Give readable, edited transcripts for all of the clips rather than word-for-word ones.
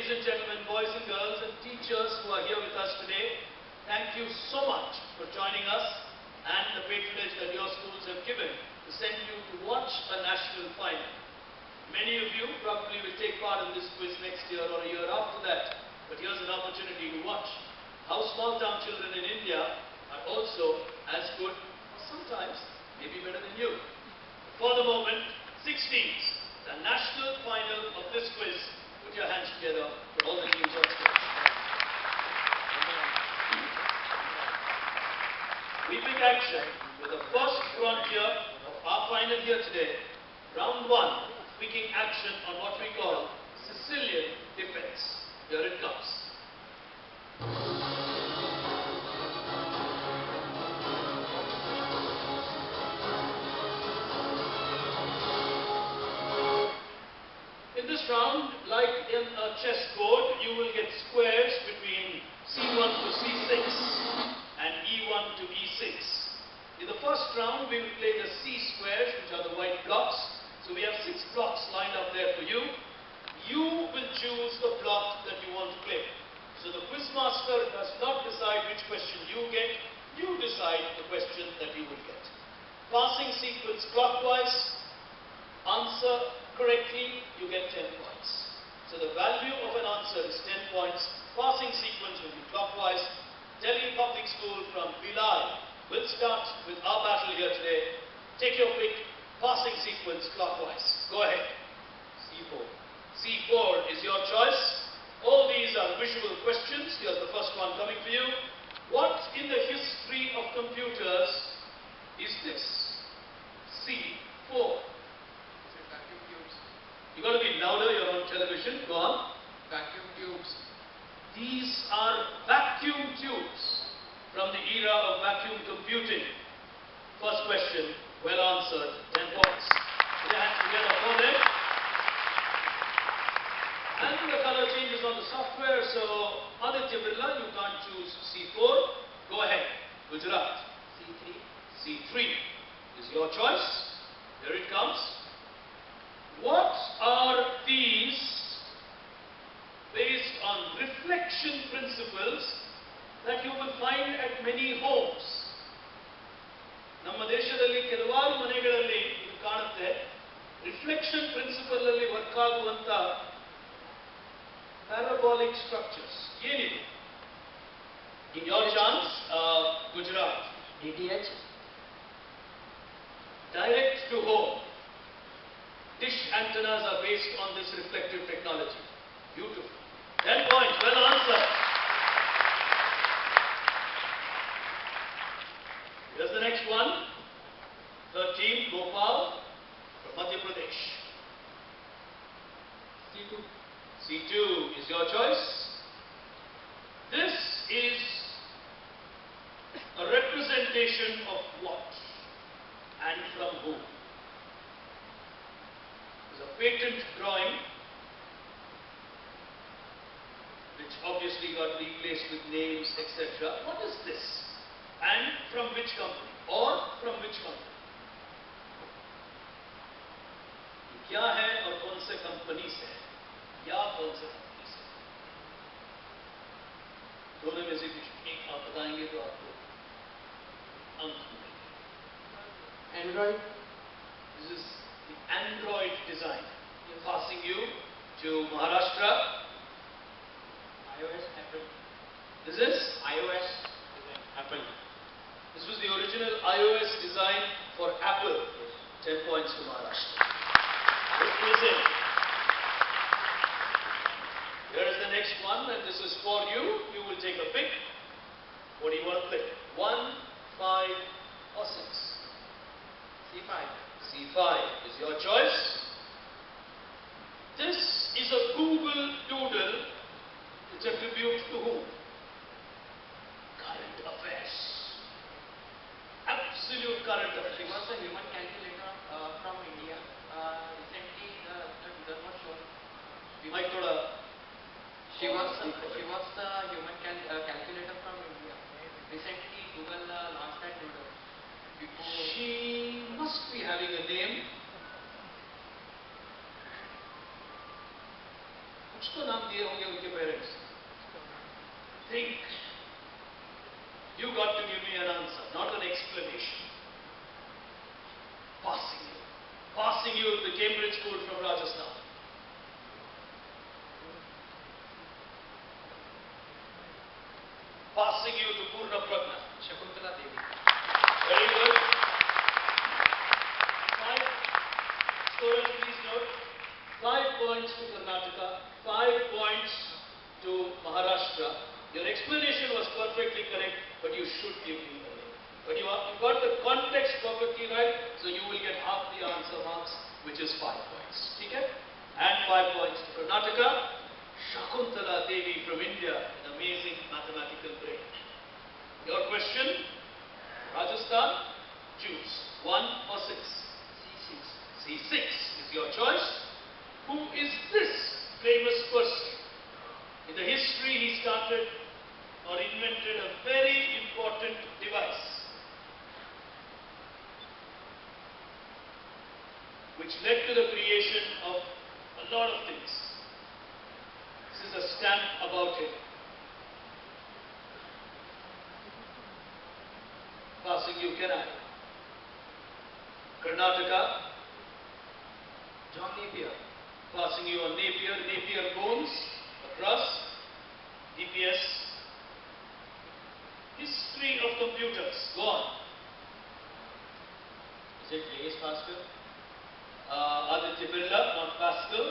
Ladies and gentlemen, boys and girls and teachers who are here with us today, thank you so much for joining us and the patronage that your schools have given to send you to watch a national final. Many of you probably will take part in this quiz next year or a year after that, but here's an opportunity to watch how small town children in India are also as good, or sometimes maybe better than you. For the moment, 6 teams, the national final of this quiz. Put your hands together for all the teams on stage. We pick action with the first frontier of our final here today. Round 1, picking action on what we call Sicilian defense. Here it comes. In this round, like in a chessboard, you will get squares between C1 to C6 and E1 to E6. In the first round, we will play the C squares, which are the white blocks. So we have 6 blocks lined up there for you. You will choose the block that you want to play. So the quizmaster does not decide which question you get. You decide the question that you will get. Passing sequence clockwise. Answer correctly, you get 10 points. So the value of an answer is 10 points. Passing sequence will be clockwise. Delhi Public School from Bilal will start with our battle here today. Take your pick. Passing sequence clockwise. Go ahead. C4. C4 is your choice. All these are visual questions. Here's the first one coming for you. What in the history of computers is this? C4. You got to be louder, you're on television. Go on. Vacuum tubes. These are vacuum tubes from the era of vacuum computing. First question, well answered, 10 points. Put your hands together for them. And the color changes on the software, so Aditya Birla, you can't choose C4. Go ahead. Gujarat. C3. C3 is your choice. Here it comes. What are these based on reflection principles that you will find at many homes? ನಮ್ಮ ದೇಶದಲ್ಲಿ ಕೆಲವಾರು ಮನೆಗಳಲ್ಲಿ ಇದು ಕಾಣುತ್ತೆ. Reflection principal ಅಲ್ಲಿ work ಆಗುವಂತ parabolic structures ಏನಿದೆ? In your chance, Gujarat. DTH. Direct to home. Dish antennas are based on this reflective technology. Beautiful. 10 points. Well answered. Here's the next one. Third team, Gopal from Madhya Pradesh. C2. C2 is your choice. This is a representation of what and from whom? A patent drawing which obviously got replaced with names, etc. What is this? And from which company? Or from which company? क्या है और कौन से company से है या कौन से कंपनी से? दोनों में से कुछ एक आप बताएंगे तो आपको अंक मिलेंगे. Android. This is the Android design. Passing you to Maharashtra. iOS, Apple. This is iOS, Apple. This was the original iOS design for Apple. 10 points to Maharashtra. Good quizzing. Here is the next one, and this is for you. You will take a pick. What do you want to play? 1, 5, or 6? C5. C5 is your choice. This is a Google Doodle. It's a tribute to whom? Current affairs. Absolute current affairs. She was a human calculator from India. Recently, the doodle was shown. Mike thoda. She was the human calculator from India. Recently, Google launched that doodle. She must be having a name. कुछ तो नाम दिए होंगे उनके parents. Think. You got to give me an answer, not an explanation. Passing you. Passing you the Cambridge school from Rajasthan. Passing you to Purna Pragna. Shakuntala Devi. Very good. 5. Scorers, please note. 5 points to Karnataka, 5 points to Maharashtra. Your explanation was perfectly correct, but you should give me a name. But you got the context perfectly right, so you will get half the answer marks, which is 5 points. Okay? And 5 points to Karnataka. Shakuntala Devi from India, an amazing mathematical brain. Your question, Rajasthan, choose 1 or 6. C6. C6 is your choice. Who is this famous person? In the history, he started or invented a very important device which led to the creation of a lot of things. This is a stamp about him. Passing you, can I? Karnataka. John Napier. Passing you on Napier. Napier bones across. DPS. History of computers. Go on. Is it Blaise Pascal? Aditya Birla, not Pascal.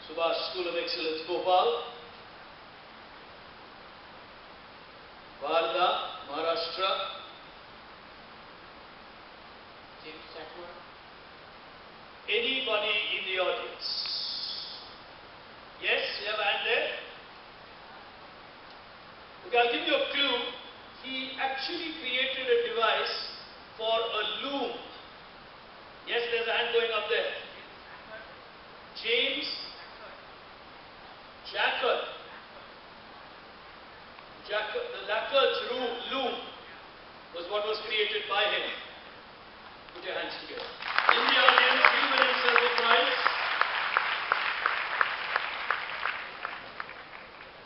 Subhash School of Excellence, Bhopal. Varda, Maharashtra. James Sackler. Anybody in the audience? Yes, we have a hand there. Okay, I'll give you a clue. He actually created a device for a loom. Yes, there's a hand going up there. James Jackard. The Lacquer's loom was what was created by him. Put your hands together. In the audience, you will yourself a prize.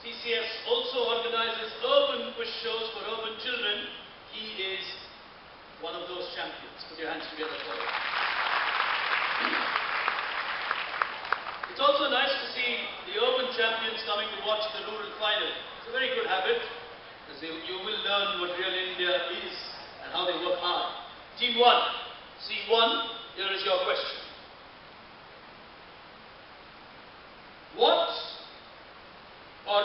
TCS also organizes urban quiz shows for urban children. He is one of those champions. Put your hands together for him. It's also nice to see the urban champions coming to watch the rural final. It's a very good habit, because you will learn what real India is and how they work hard. Team 1, C1, here is your question. What or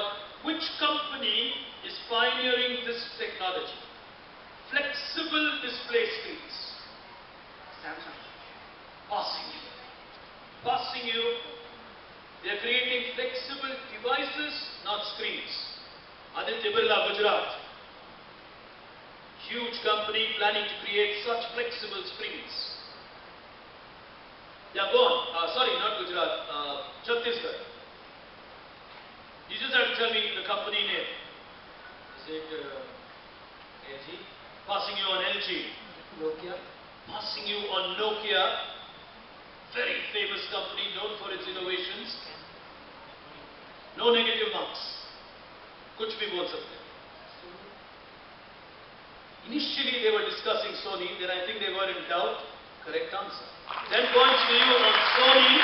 which company is pioneering this technology? Flexible display screens. Samsung. Passing you. Passing you. They are creating flexible devices, not screens. Aditya Birla, Gujarat. Huge company planning to create such flexible screens. Yeah, go on. Sorry, not Gujarat. Chhattisgarh. You just have to tell me the company name. Is it LG? Passing you on LG. Nokia? Passing you on Nokia. Very famous company known for its innovations. No negative marks. कुछ भी बोल सकते हैं. Initially they were discussing Sony, then I think they were in doubt. Correct answer. 10 points to you on Sony.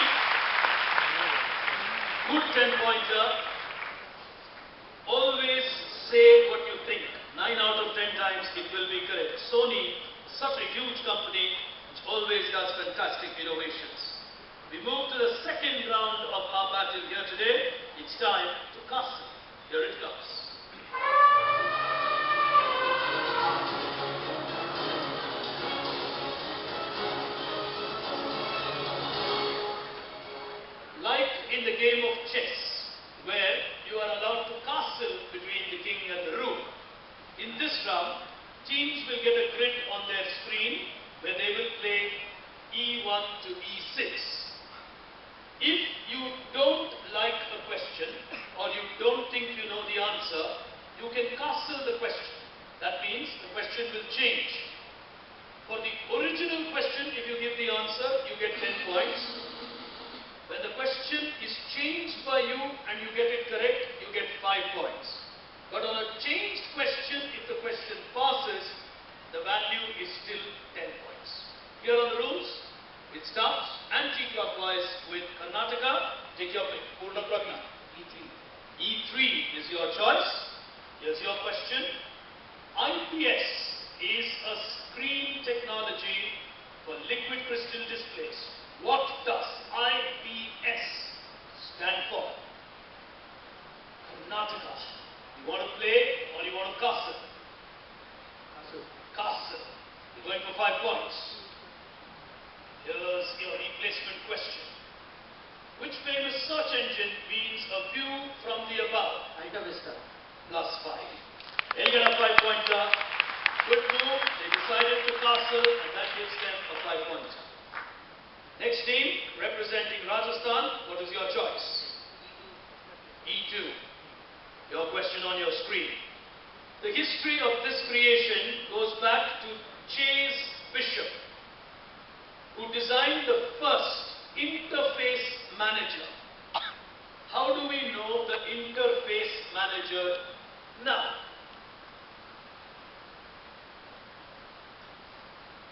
Good 10-pointer. Always say what you think. 9 out of 10 times it will be correct. Sony, such a huge company, which always does fantastic innovations. We move to the second round of our battle here today. It's time to castle. Here it comes. Like in the game of chess, where you are allowed to castle between the king and the rook, in this round, teams will get a grid on their screen where they will play E1 to E6. If you don't like a question or you don't think you know the answer, you can castle the question. That means the question will change. For the original question, if you give the answer, you get 10 points. anti-clockwise with Karnataka. Take your pick. Purna Pragna. E3. E3 is your choice. Here's your question. IPS is a screen technology for liquid crystal displays. What does IPS stand for? Karnataka. You want to play or you want to castle? Castle. You're going for 5 points. Here's your replacement question. Which famous search engine means a view from the above? Alta Vista. Plus 5. They'll get a 5-pointer. Good move. They decided to castle and that gives them a 5-pointer. Next team, representing Rajasthan, what is your choice? E2. Your question on your screen. The history of this creation goes back to Chase Bishop, who designed the first interface manager. How do we know the interface manager now?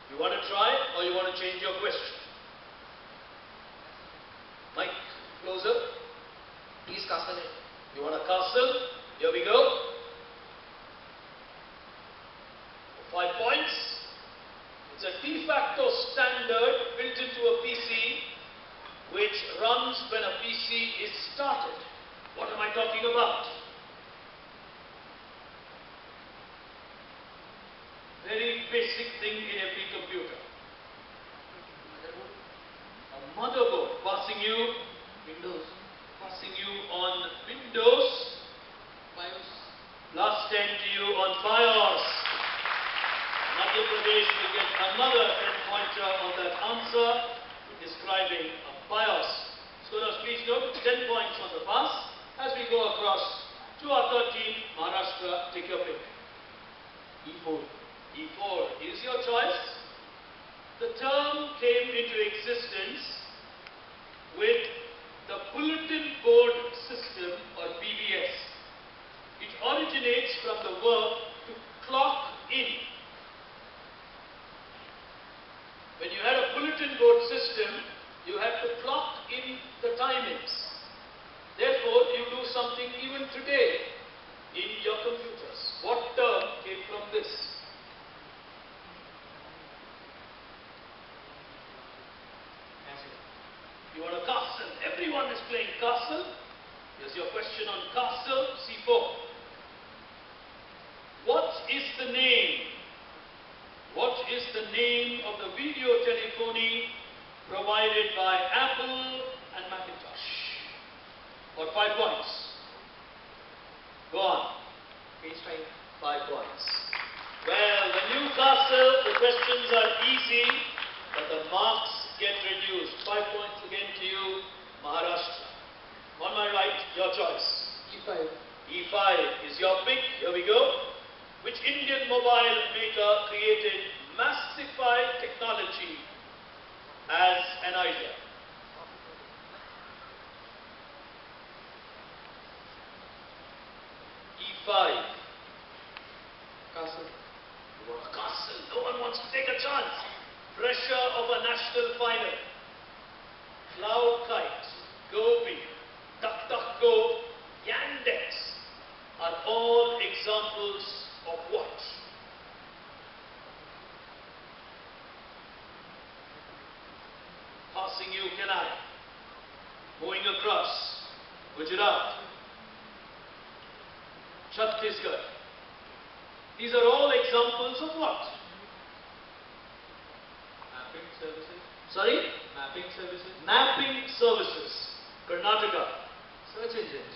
You want to try or you want to change your question? Mike, closer. Please castle it. You want a castle? Here we go. 5 points. It's a de facto standard built into a PC which runs when a PC is started. What am I talking about? Very basic thing in every computer. A motherboard passing you Windows. on Windows. BIOS. Last 10 to you on BIOS. Madhya Pradesh will get another 10-pointer on that answer describing a BIOS. Scholars, please note 10 points on the pass. As we go across to our third team, Maharashtra, take your pick. E4. E4 is your choice. The term came into existence with the Bulletin Board System or BBS. It originates from the verb to clock in. When you had a bulletin board system, you had to clock in the timings. Therefore, you do something even today in your computers. What term came from this? You want a castle. Everyone is playing castle. Here's your question on castle, C4. What is the name? What is the name of the video telephony provided by Apple and Macintosh? For 5 points. Go on. FaceTime. 5 points. Well, the new castle, the questions are easy, but the marks get reduced. 5 points again to you, Maharashtra. On my right, your choice. E5. E5 is your pick. Here we go. Which Indian mobile maker created Massify technology as an idea? E5. Castle. You want a castle. No one wants to take a chance. Pressure of a national final. Cloud Kite, Gobi, DuckDuckGo, Yandex are all examples of what? Passing you, can I? Moving across. Gujarat. Chhattisgarh. These are all examples of what? Mapping services. Sorry? Mapping services. Mapping services. Karnataka. Search engines.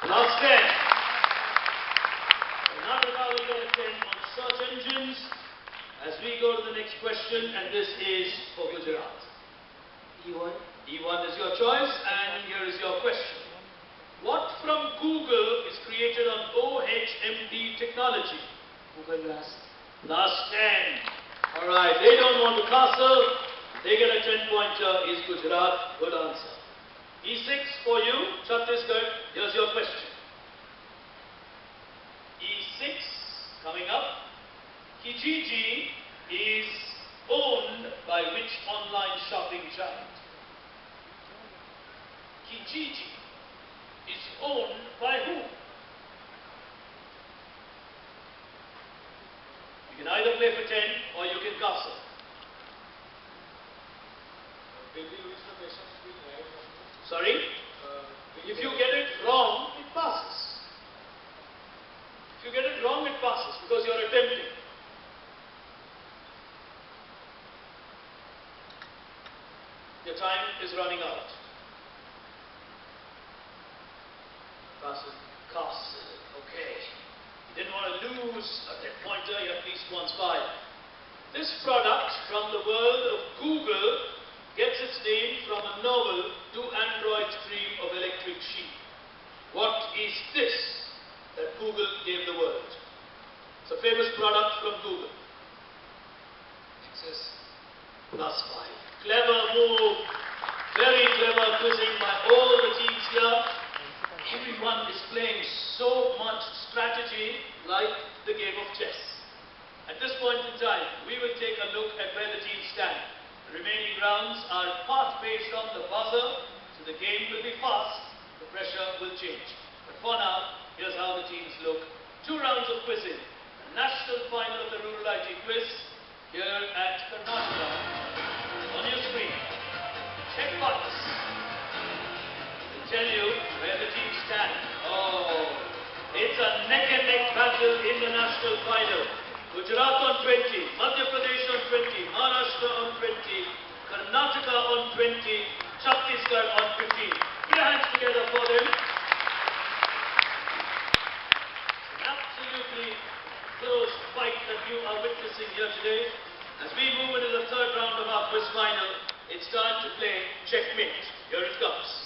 Last 10. Karnataka will get a 10 on search engines. As we go to the next question, and this is for Gujarat. E1. E1 is your choice, and here is your question. What from Google is created on OHMD technology? Google Glass. Last 10. Alright, they don't want to castle. They get a 10-pointer. Is Gujarat? Good answer. E6 for you, Chhattisgarh. Here's your question. E6 coming up. Kijiji is owned by which online shopping giant? Kijiji is owned by whom? You can either play for 10 or you can castle. Sorry? If you get it wrong, it passes. If you get it wrong, it passes because you are attempting. Your time is running out. Castle. Castle. Okay. You didn't want to lose a 10 pointer, you at least wants 5. This product from the world of Google gets its name from a novel, To Androids Dream of Electric Sheep. What is this that Google gave the world? It's a famous product from Google. Access. +5. Clever move. Very clever quizzing by all the teams here. Everyone is playing so much strategy like the game of chess. At this point in time, we will take a look at where the teams stand. The remaining rounds are part based on the buzzer, so the game will be fast, the pressure will change. But for now, here's how the teams look. 2 rounds of quizzing. The national final of the Rural IT Quiz here at Karnataka. On your screen. Check box. To tell you where the teams stand. Oh, it's a neck and neck battle in the national final. Gujarat on 20, Madhya Pradesh on 20, Maharashtra on 20, Karnataka on 20, Chhattisgarh on 15. Put your hands together for them. An absolutely close fight that you are witnessing here today. As we move into the 3rd round of our quiz final, it's time to play checkmate. Here it comes.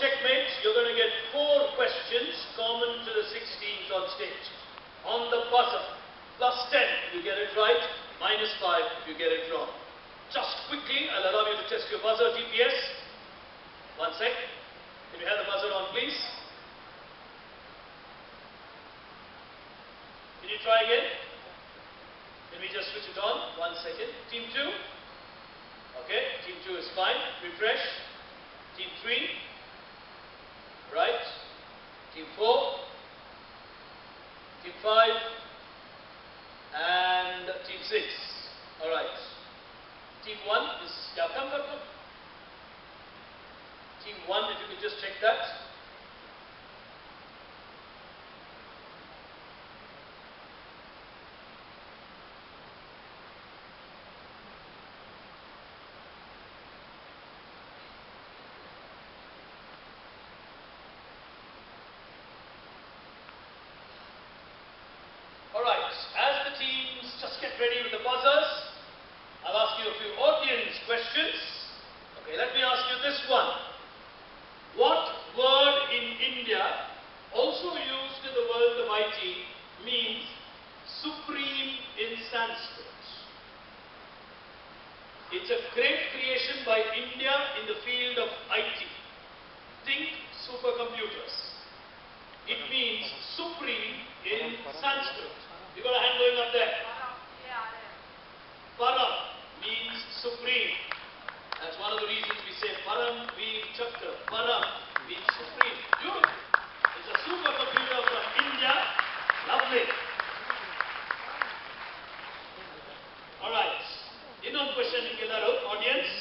Checkmate, you're going to get 4 questions common to the 16th on stage. On the buzzer, +10 if you get it right, -5 if you get it wrong. Just quickly, I'll allow you to test your buzzer, TPS. 1 sec. Can you have the buzzer on, please? Can you try again? Let me just switch it on. 1 second. Team 2. Okay, team 2 is fine. Refresh. Team 3. Right. Team 4, Team 5, and Team 6. All right. Team 1 is, yeah, come. Team 1, if you could just check that. Ready with the buzzers? I'll ask you a few audience questions. Okay, let me ask you this one. What word in India, also used in the world of IT, means supreme in Sanskrit? It's a great creation by India in the field of IT. Think supercomputers. It means supreme in Sanskrit. You got a hand going up there. Param means supreme. That's one of the reasons we say Param Veer Chakra. Param means supreme. Beautiful. It's a supercomputer from India. Lovely. Alright. Innೊಂದು question ನಿಮಗೆಲ್ಲರೂ audience.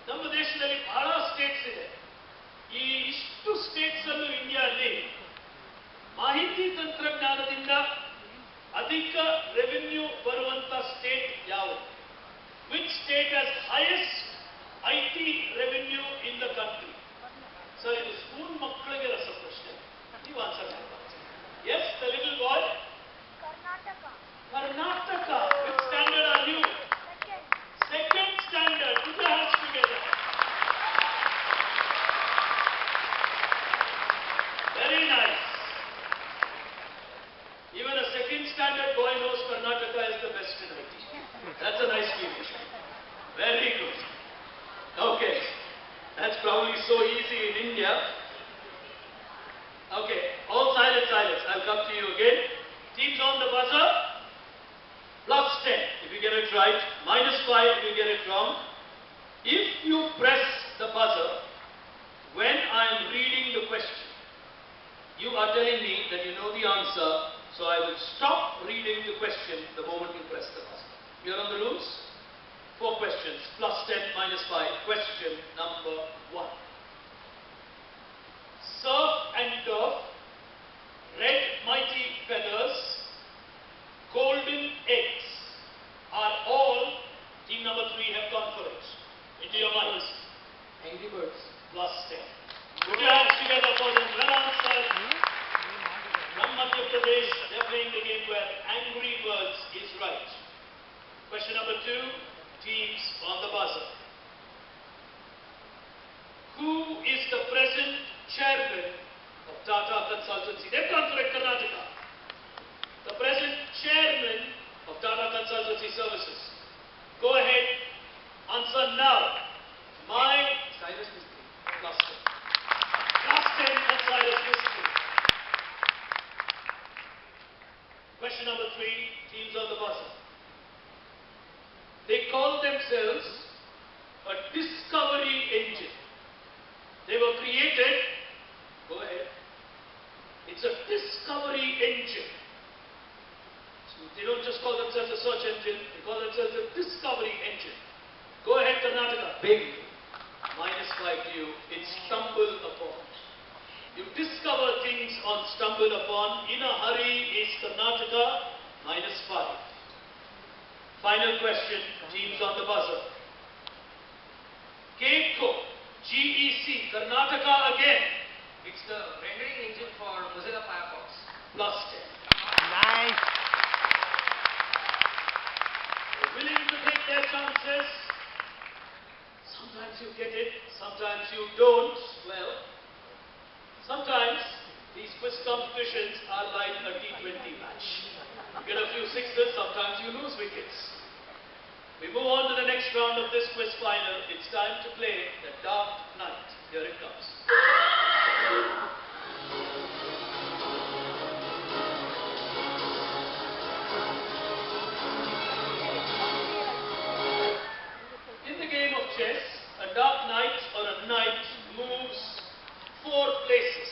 ನಮ್ಮ ದೇಶದಲ್ಲಿ ಬಹಳ States ಇದೆ. ಈ ಇಷ್ಟು States ಅಲ್ಲೂ ಇಂಡಿಯಾದಲ್ಲಿ ಮಾಹಿತಿ ತಂತ್ರಜ್ಞಾನದಿಂದ ಅಧಿಕ ರೆವೆನ್ಯೂ ಬರುವಂತ ಸ್ಟೇಟ್ ಯಾವುದು? Which state has highest IT revenue in the country? So ಇದು ಸ್ಕೂಲ್ ಮಕ್ಕಳಿಗೆ ರಸಪ್ರಶ್ನೆ. ನೀವು ಆನ್ಸರ್ ಮಾಡಬಹುದು. Yes, the little boy. Karnataka. Karnataka. Which standard are you? Second standard. Put your hands together. Very nice. Even a second standard boy knows Karnataka is the best in IT. That's a nice feeling. Very good. Okay. That's probably so easy in India. Okay, all silence, silence. I'll come to you again. Teams on the buzzer, plus 10 if you get it right, minus 5 if you get it wrong. If you press the buzzer when I am reading the question, you are telling me that you know the answer, so I will stop reading the question the moment you press the buzzer. Clear on the rules? 4 questions, plus 10, minus 5. Question number 1. Surf and turf, red mighty feathers, golden eggs are all, team number 3 have gone for it. Into your minds. Angry Birds. Plus 10. Put your hands together for them. Well answered. From Madhya Pradesh, they are playing the game where Angry Birds is right. Question number 2, teams on the buzzer. Who is the present chairman of Tata Consultancy? They've gone for it, Karnataka. The present chairman of Tata Consultancy Services. Go ahead, answer now. My Cyrus Mystery. plus 10. Plus 10 on Cyrus Mystery. Question number 3, teams on the buzzer. They call themselves a discovery engine. They were created, go ahead, it's a discovery engine. So they don't just call themselves a search engine, they call themselves a discovery engine. Go ahead, Karnataka. Big. Minus 5 to you, it's stumble upon. You discover things on stumble upon. In a hurry is Karnataka, minus 5. Final question, teams on the buzzer. GEC, GEC, Karnataka again. It's the rendering engine for Mozilla Firefox. Plus 10. Nice. They're willing to take their chances. Sometimes you get it, sometimes you don't. Well, sometimes these quiz competitions are like a T20 match. You get a few sixes, sometimes you lose wickets. We move on to the next round of this quiz final. It's time to play the Dark Knight. Here it comes. In the game of chess, a dark knight or a knight moves 4 places.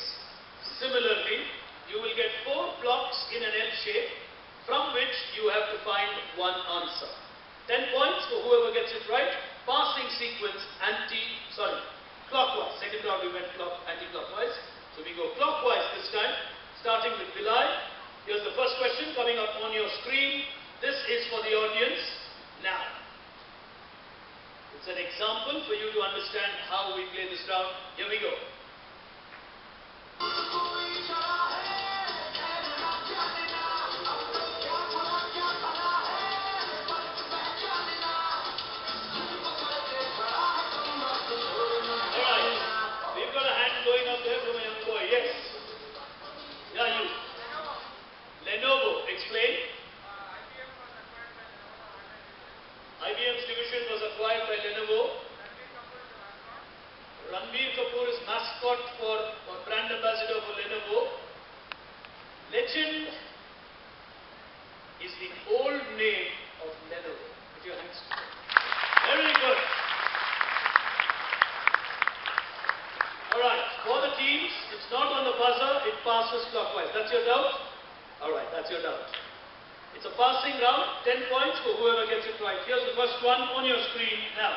Similarly, you will get 4 blocks in an L shape from which you have to find one answer. 10 points for whoever gets it right. Passing sequence clockwise. Second round we went anti-clockwise. So we go clockwise this time, starting with Bilal. Here's the first question coming up on your screen. This is for the audience now. It's an example for you to understand how we play this round. Here we go. Going up there from a young boy. Yes. Yeah, you. Lenovo. Explain. IBM's division was acquired by Lenovo. Ranbir Kapoor is mascot or brand ambassador for Lenovo. Legend is the old name of Lenovo. Put your hands together. Very good. Alright, for the teams, it's not on the buzzer, it passes clockwise. That's your doubt? Alright, that's your doubt. It's a passing round, 10 points for whoever gets it right. Here's the first one on your screen now.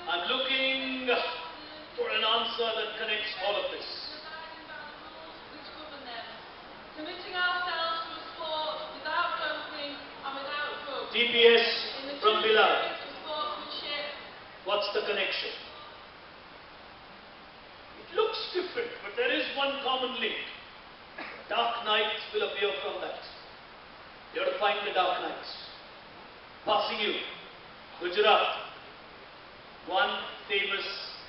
I'm looking for an answer that connects all of this. Committing ourselves to a sport without doping and without drugs. TPS from Bilal. Sportsmanship. What's the connection? It looks different, but there is one common link. Dark Knight will appear from that. You have to find the Dark Knights. Passing you. Gujarat. One famous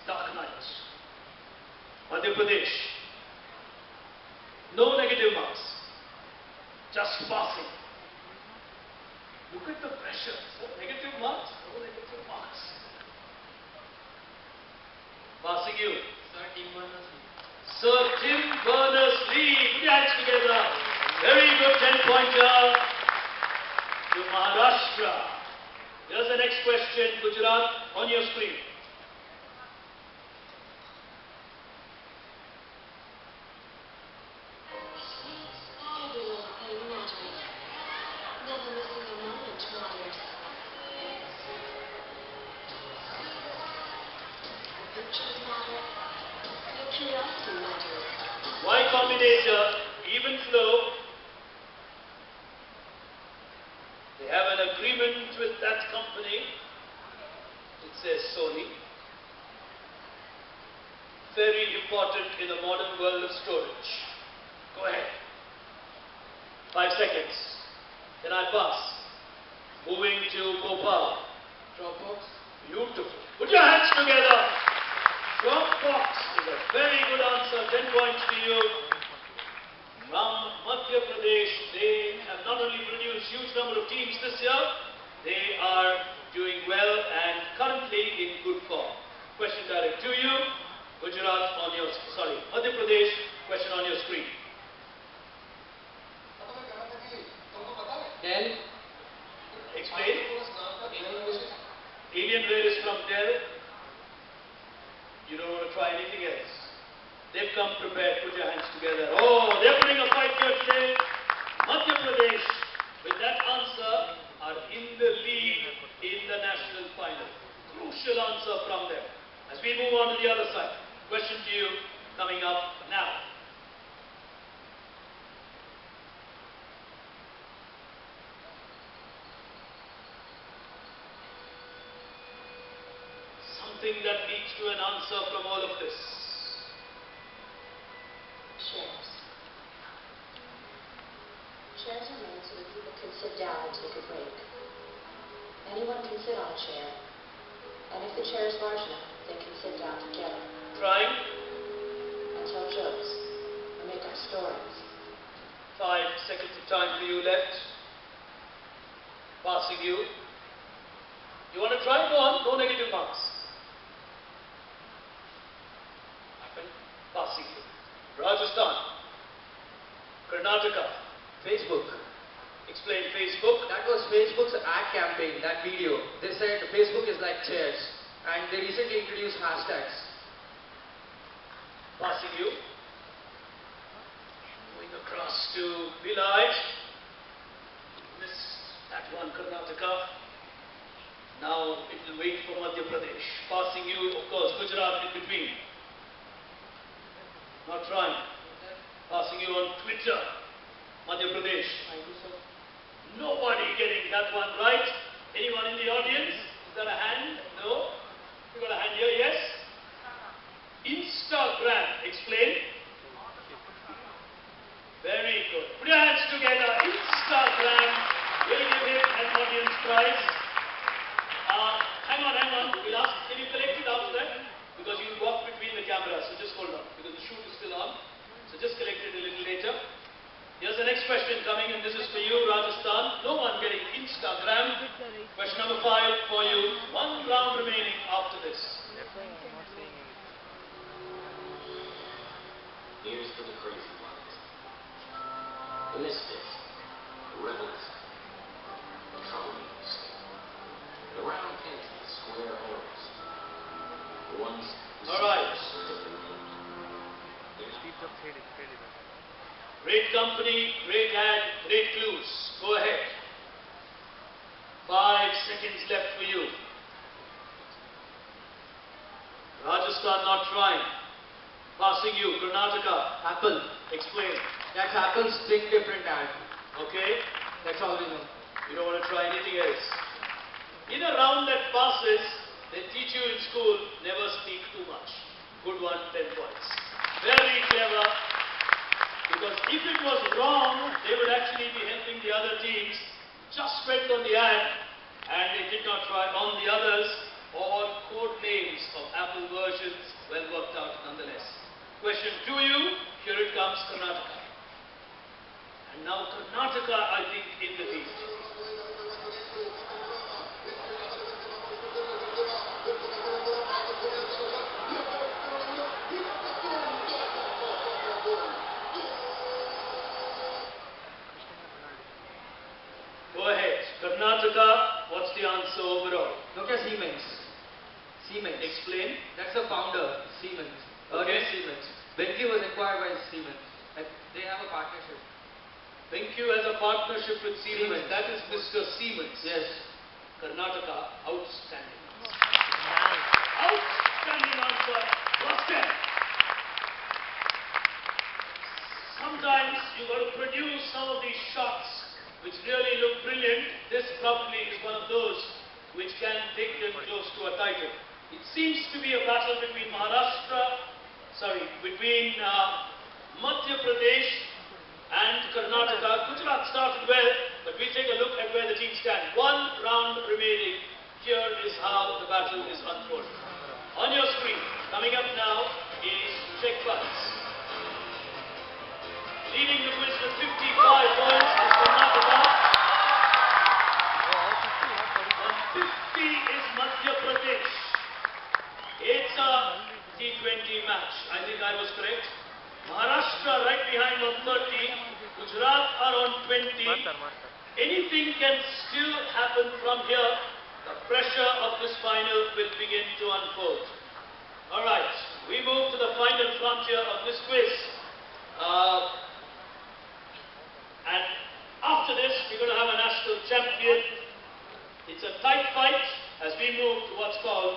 Dark Knight. Madhya Pradesh. No negative marks. Just passing. Look at the pressure. Sir. Negative marks? No negative marks. you. Sir, Team Berners. Sir Tim Berners-Lee. Put your hands together. Very good 10-pointer to Maharashtra. Here's the next question, Gujarat, on your screen. Never missing a moment matters. Pictures matter. Your curiosity matters. Y Combinator, even flow. They have an agreement with that company. It says Sony. Very important in the modern world of storage. Go ahead. 5 seconds. Can I pass? Moving to Gopal. Dropbox. Beautiful. Put your hands together. Dropbox is a very good answer. 10 points to you. From Madhya Pradesh, they have not only produced huge number of teams this year, they are doing well and currently in good form. Question direct to you. Gujarat on your, Madhya Pradesh, question on your screen. Dell. Explain. Alienware is from Dell. You don't want to try anything else. They've come prepared. Put your hands together. Oh, they're putting a fight here today. Madhya Pradesh, with that answer, are in the lead in the national final. Crucial answer from them. As we move on to the other side. Question to you coming up now. Something that leads to an answer from all of this. Chairs. Chairs are made so that people can sit down and take a break. Anyone can sit on a chair. And if the chair is large enough, they can sit down together. Trying. And tell jokes. Or make up stories. 5 seconds of time for you left. Passing you. You want to try? Go on. No negative marks. Passing you. Rajasthan. Karnataka. Facebook. Explain Facebook. That was Facebook's ad campaign, that video. They said Facebook is like chairs. And they recently introduced hashtags. Passing you. Moving across to Vilay. Missed that one, Karnataka. Now it will wait for Madhya Pradesh. Passing you, of course, Gujarat in between. Not trying. Passing you on Twitter. Madhya Pradesh. Nobody getting that one right. Anyone in the audience? Is there a hand? No? You got a hand here? Yes? Instagram. Explain. Very good. Put your hands together. Instagram. We'll give him an audience prize. Hang on. We'll ask, can you collect it after that? Because you walk between the cameras, so just hold on. Because the shoot is still on. So just collect it a little later. Here's the next question coming, and this is for you, Rajasthan. No one getting Instagram. Question number 5 for you. 1 round remaining after this. Here's for the crazy ones. The misfits. The rebels. The troublemakers. The round pins with the square holes. The ones who All right. Great company, great ad, great clues. Go ahead. 5 seconds left for you. Rajasthan not trying. Passing you. Karnataka. Apple. Explain. That's Apple's Think Different ad. Okay? That's all we know. You don't want to try anything else. In a round that passes, they teach you in school, never speak too much. Good one, 10 points. Very clever. Because if it was wrong, they would actually be helping the other teams. Just went on the ad, and they did not try on the others. All code names of Apple versions, well worked out nonetheless. Question to you, here it comes, Karnataka. And now Karnataka, I think, in the lead. sure. Nokia Siemens. Siemens. Explain. That's the founder, Siemens. Okay. Siemens. Bentley was acquired by Siemens. And they have a partnership. BenQ has a partnership with Siemens. Siemens. That is Mr. Siemens. Yes. Karnataka, outstanding. Outstanding answer. Plus 10. Sometimes you got to produce some of these shots which really look brilliant. This probably is one of those which can take them close to a title. It seems to be a battle between Madhya Pradesh and Karnataka. Gujarat started well, but we'll take a look at where the teams stand. One round remaining. Here is how the battle is unfolding. On your screen, coming up now is check butts. Leading the quiz with 55 points is Karnataka. On 50 is Madhya Pradesh. It's a T20 match. I think I was correct. Maharashtra right behind on 30. Gujarat are on 20. Anything can still happen from here. The pressure of this final will begin to unfold. Alright, we move to the final frontier of this quiz. And after this, we're going to have a national champion. It's a tight fight as we move to what's called